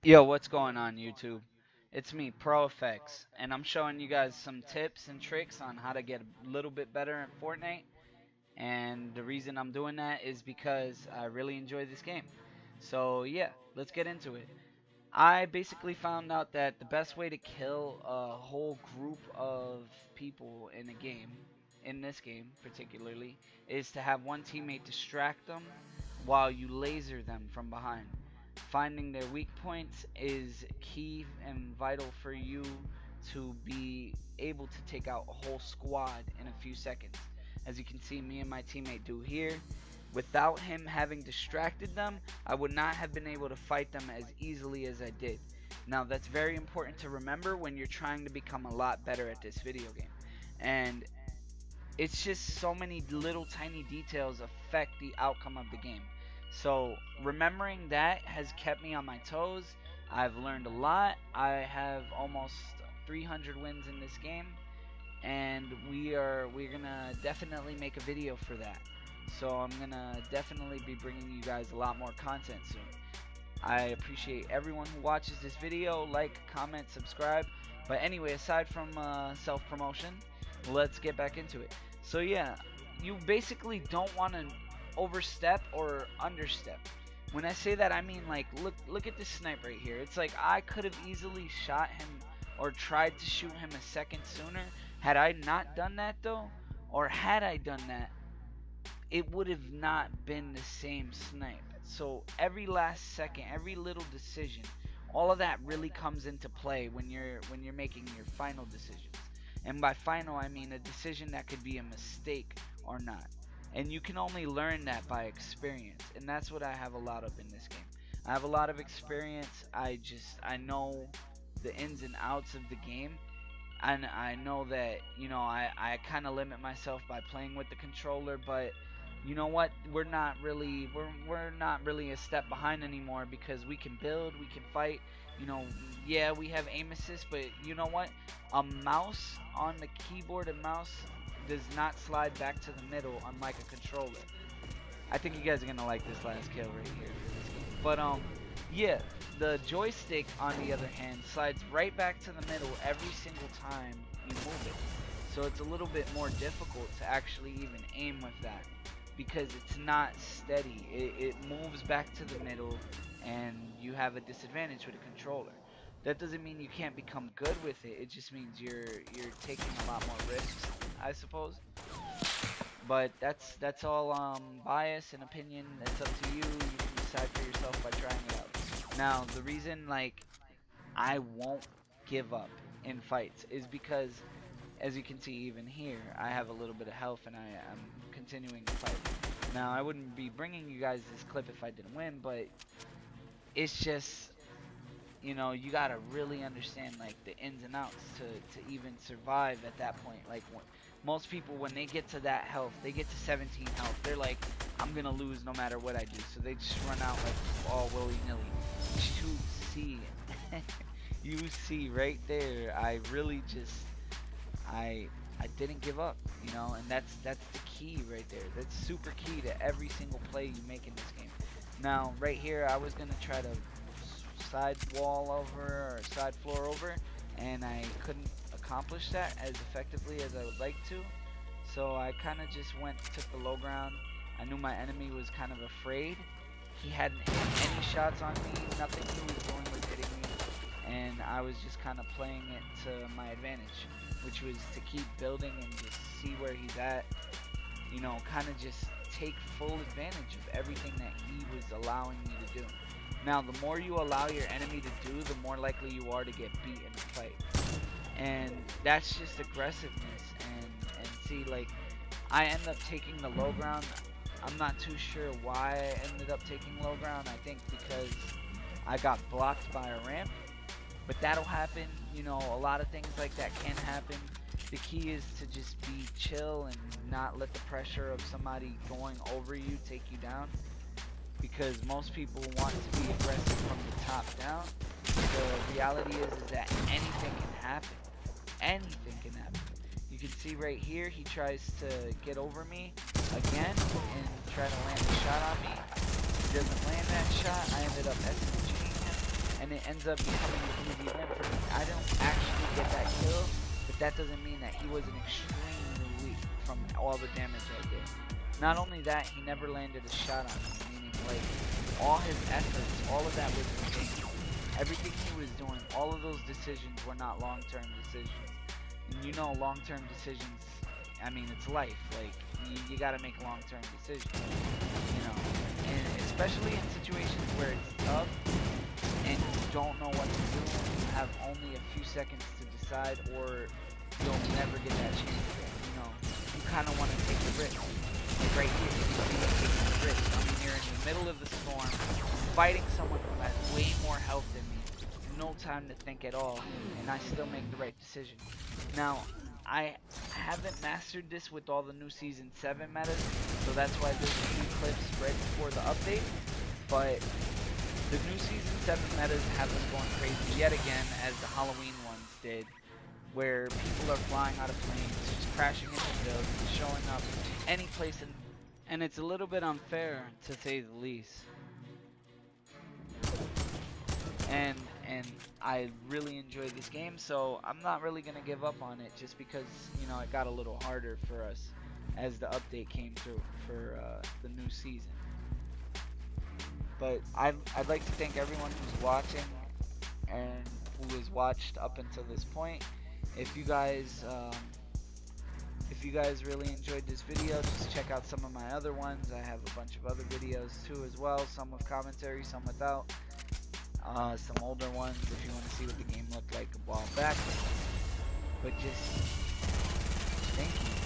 Yo, what's going on YouTube? It's me, FX, and I'm showing you guys some tips and tricks on how to get a little bit better in Fortnite. And the reason I'm doing that is because I really enjoy this game. So yeah, let's get into it. I basically found out that the best way to kill a whole group of people in a game, in this game particularly, is to have one teammate distract them while you laser them from behind. Finding their weak points is key and vital for you to be able to take out a whole squad in a few seconds. As you can see, me and my teammate do here. Without him having distracted them, I would not have been able to fight them as easily as I did. Now, that's very important to remember when you're trying to become a lot better at this video game. And it's just so many little tiny details affect the outcome of the game. So remembering that has kept me on my toes. I've learned a lot. I have almost 300 wins in this game, and we're gonna definitely make a video for that. So I'm gonna definitely be bringing you guys a lot more content soon. I appreciate everyone who watches this video. Like, comment, subscribe. But anyway, aside from self-promotion, let's get back into it. So yeah, you basically don't want to overstep or understep. When I say that, I mean like look at this snipe right here. It's like I could have easily shot him or tried to shoot him a second sooner had I not done that though, or had I done that, it would have not been the same snipe. So every last second, every little decision, all of that really comes into play when you're making your final decisions. And by final, I mean a decision that could be a mistake or not. And you can only learn that by experience, and that's what I have a lot of in this game. I have a lot of experience. I know the ins and outs of the game, and I know that I kind of limit myself by playing with the controller, but you know what, we're not really a step behind anymore because we can build, we can fight. Yeah, we have aim assist, but you know what, a mouse on the keyboard and mouse does not slide back to the middle unlike a controller. I think you guys are gonna like this last kill right here for this game. But yeah, the joystick on the other hand slides right back to the middle every single time you move it. So it's a little bit more difficult to actually even aim with that because it's not steady. It moves back to the middle, and you have a disadvantage with a controller. That doesn't mean you can't become good with it. It just means you're taking a lot more risks, I suppose. But that's all bias and opinion. That's up to you. You can decide for yourself by trying it out. Now, the reason like I won't give up in fights is because, as you can see even here, I have a little bit of health and I am continuing to fight. Now, I wouldn't be bringing you guys this clip if I didn't win, but it's just, you gotta really understand like the ins and outs to even survive at that point. Like most people, when they get to that health, they get to 17 health, they're like, I'm gonna lose no matter what I do, so they just run out like all willy-nilly. You see you see right there, I really just I didn't give up, and that's the key right there. That's super key to every single play you make in this game. Now, right here, I was gonna try to side wall over or side floor over, and I couldn't accomplish that as effectively as I would like to. So I kind of just took the low ground. I knew my enemy was kind of afraid. He hadn't hit any shots on me. Nothing he was doing was hitting me, and I was just kind of playing it to my advantage, which was to keep building and just see where he's at. Kind of just take full advantage of everything that he was allowing me to do. Now, the more you allow your enemy to do, the more likely you are to get beat in a fight. And that's just aggressiveness. And see, like, I end up taking the low ground. I'm not too sure why I ended up taking low ground. I think because I got blocked by a ramp. But that'll happen. A lot of things like that can happen. The key is to just be chill and not let the pressure of somebody going over you take you down. Because most people want to be aggressive from the top down. The reality is that anything can happen. Anything can happen. You can see right here, he tries to get over me again and try to land a shot on me. He doesn't land that shot. I ended up SMGing him, and it ends up becoming an easy win for me. I don't actually get that kill, but that doesn't mean that he wasn't extremely weak from all the damage I did. Not only that, he never landed a shot on me, meaning like all his efforts, all of that was in vain. Everything he was doing, all of those decisions were not long-term decisions. And you know, long-term decisions, I mean, it's life. Like, you gotta make long-term decisions, you know. And especially in situations where it's tough and you don't know what to do, and you have only a few seconds to decide, or you'll never get that chance again, you know. You kind of want to take the risk. Like right here, you see me taking the risk. I mean, you're in the middle of the storm, fighting someone who has way more health than me, no time to think at all, and I still make the right decision. Now, I haven't mastered this with all the new Season 7 metas, so that's why there's a few clips right before the update, but the new Season 7 metas have us going crazy yet again, as the Halloween ones did, where people are flying out of planes, just crashing into buildings, showing up any place, and it's a little bit unfair, to say the least. And I really enjoyed this game, so I'm not really gonna give up on it, just because, you know, it got a little harder for us as the update came through for the new season. But I'd like to thank everyone who's watching and who has watched up until this point. If you guys really enjoyed this video, just check out some of my other ones. I have a bunch of other videos too as well, some with commentary, some without. Some older ones if you want to see what the game looked like a while back. But just thank you.